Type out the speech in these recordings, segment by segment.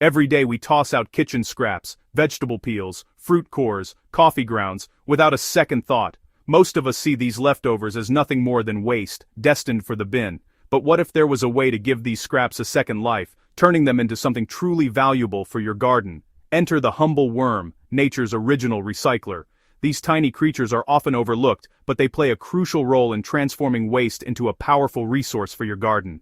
Every day we toss out kitchen scraps, vegetable peels, fruit cores, coffee grounds, without a second thought. Most of us see these leftovers as nothing more than waste, destined for the bin. But what if there was a way to give these scraps a second life, turning them into something truly valuable for your garden? Enter the humble worm, nature's original recycler. These tiny creatures are often overlooked, but they play a crucial role in transforming waste into a powerful resource for your garden.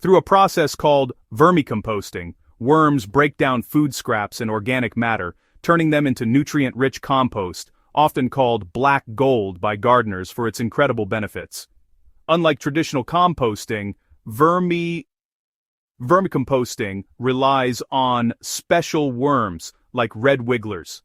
Through a process called vermicomposting, worms break down food scraps and organic matter, turning them into nutrient-rich compost, often called black gold by gardeners for its incredible benefits. Unlike traditional composting, vermicomposting relies on special worms like red wigglers.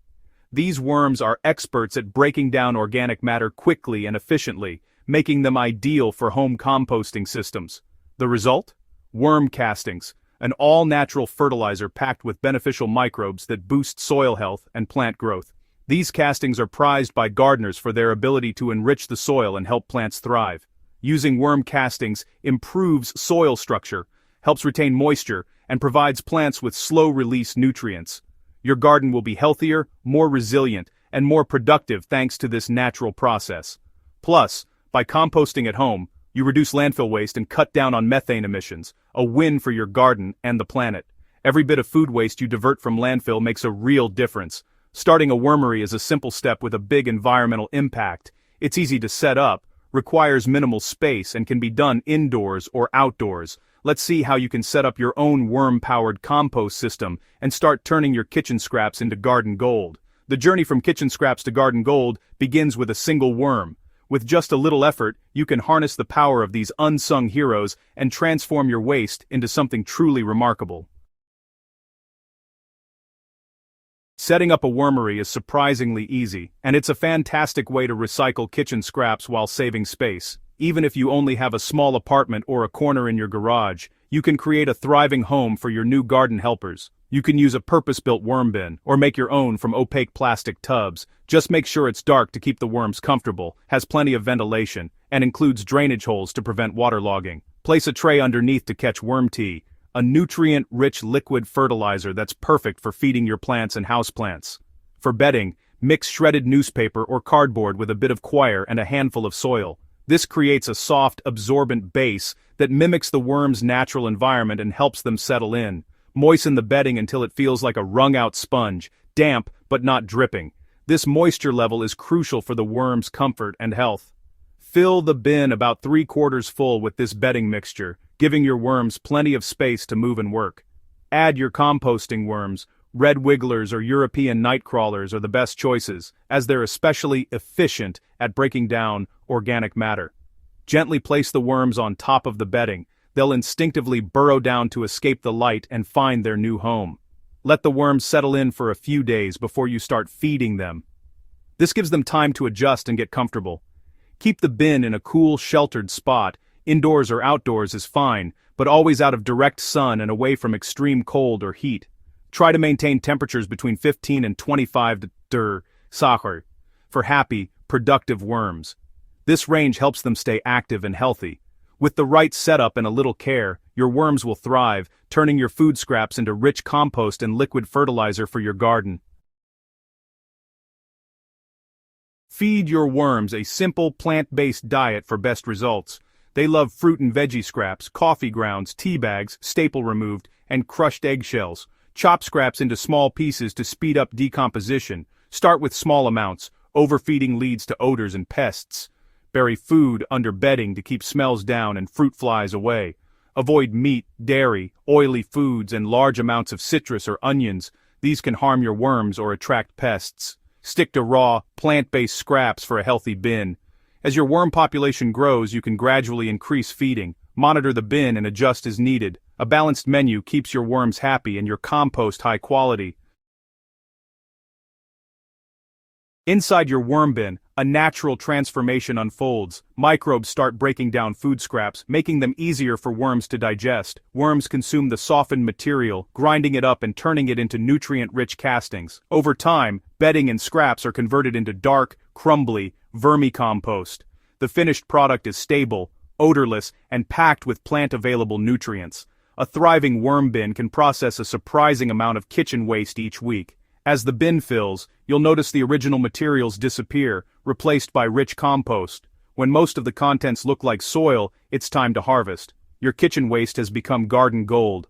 These worms are experts at breaking down organic matter quickly and efficiently, making them ideal for home composting systems. The result? Worm castings, an all-natural fertilizer packed with beneficial microbes that boost soil health and plant growth. These castings are prized by gardeners for their ability to enrich the soil and help plants thrive. Using worm castings improves soil structure, helps retain moisture, and provides plants with slow-release nutrients. Your garden will be healthier, more resilient, and more productive thanks to this natural process. Plus, by composting at home, you reduce landfill waste and cut down on methane emissions, a win for your garden and the planet. Every bit of food waste you divert from landfill makes a real difference. Starting a wormery is a simple step with a big environmental impact. It's easy to set up, requires minimal space, and can be done indoors or outdoors. Let's see how you can set up your own worm-powered compost system and start turning your kitchen scraps into garden gold. The journey from kitchen scraps to garden gold begins with a single worm. With just a little effort, you can harness the power of these unsung heroes and transform your waste into something truly remarkable. Setting up a wormery is surprisingly easy, and it's a fantastic way to recycle kitchen scraps while saving space. Even if you only have a small apartment or a corner in your garage, you can create a thriving home for your new garden helpers. You can use a purpose-built worm bin, or make your own from opaque plastic tubs. Just make sure it's dark to keep the worms comfortable, has plenty of ventilation, and includes drainage holes to prevent waterlogging. Place a tray underneath to catch worm tea, a nutrient-rich liquid fertilizer that's perfect for feeding your plants and houseplants. For bedding, mix shredded newspaper or cardboard with a bit of coir and a handful of soil. This creates a soft, absorbent base that mimics the worm's natural environment and helps them settle in. Moisten the bedding until it feels like a wrung-out sponge, damp but not dripping. This moisture level is crucial for the worm's comfort and health. Fill the bin about 3/4 full with this bedding mixture, giving your worms plenty of space to move and work. Add your composting worms. Red wigglers or European night crawlers are the best choices, as they're especially efficient at breaking down organic matter. Gently place the worms on top of the bedding. They'll instinctively burrow down to escape the light and find their new home. Let the worms settle in for a few days before you start feeding them. This gives them time to adjust and get comfortable. Keep the bin in a cool, sheltered spot. Indoors or outdoors is fine, but always out of direct sun and away from extreme cold or heat. Try to maintain temperatures between 15 and 25 degrees Celsius for happy, productive worms. This range helps them stay active and healthy. With the right setup and a little care, your worms will thrive, turning your food scraps into rich compost and liquid fertilizer for your garden. Feed your worms a simple plant-based diet for best results. They love fruit and veggie scraps, coffee grounds, tea bags, staple removed, and crushed eggshells. Chop scraps into small pieces to speed up decomposition. Start with small amounts. Overfeeding leads to odors and pests. Bury food under bedding to keep smells down and fruit flies away. Avoid meat, dairy, oily foods, and large amounts of citrus or onions. These can harm your worms or attract pests. Stick to raw, plant-based scraps for a healthy bin. As your worm population grows, you can gradually increase feeding. Monitor the bin and adjust as needed. A balanced menu keeps your worms happy and your compost high quality. Inside your worm bin, a natural transformation unfolds. Microbes start breaking down food scraps, making them easier for worms to digest. Worms consume the softened material, grinding it up and turning it into nutrient-rich castings. Over time, bedding and scraps are converted into dark, crumbly vermicompost. The finished product is stable, odorless, and packed with plant-available nutrients. A thriving worm bin can process a surprising amount of kitchen waste each week. As the bin fills, you'll notice the original materials disappear, replaced by rich compost. When most of the contents look like soil, it's time to harvest. Your kitchen waste has become garden gold.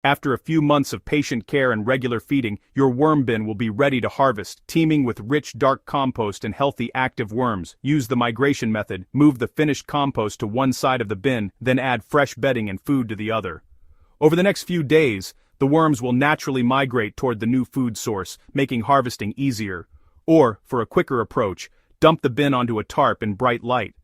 After a few months of patient care and regular feeding, your worm bin will be ready to harvest, teeming with rich dark compost and healthy active worms. Use the migration method, move the finished compost to one side of the bin, then add fresh bedding and food to the other. Over the next few days, the worms will naturally migrate toward the new food source, making harvesting easier. Or, for a quicker approach, dump the bin onto a tarp in bright light.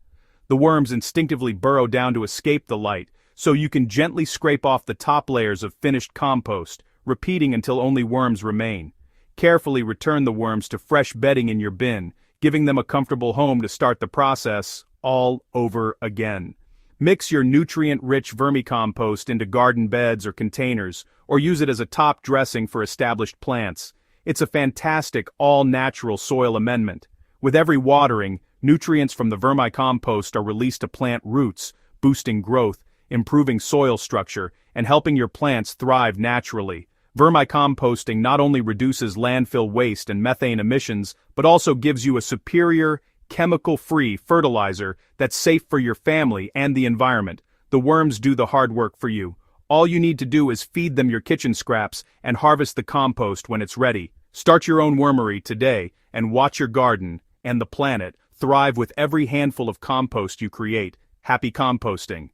The worms instinctively burrow down to escape the light, so you can gently scrape off the top layers of finished compost, repeating until only worms remain. Carefully return the worms to fresh bedding in your bin, giving them a comfortable home to start the process all over again. Mix your nutrient-rich vermicompost into garden beds or containers, or use it as a top dressing for established plants. It's a fantastic, all-natural soil amendment. With every watering, nutrients from the vermicompost are released to plant roots, boosting growth, improving soil structure, and helping your plants thrive naturally. Vermicomposting not only reduces landfill waste and methane emissions, but also gives you a superior, chemical-free fertilizer that's safe for your family and the environment. The worms do the hard work for you. All you need to do is feed them your kitchen scraps and harvest the compost when it's ready. Start your own wormery today and watch your garden and the planet thrive with every handful of compost you create. Happy composting!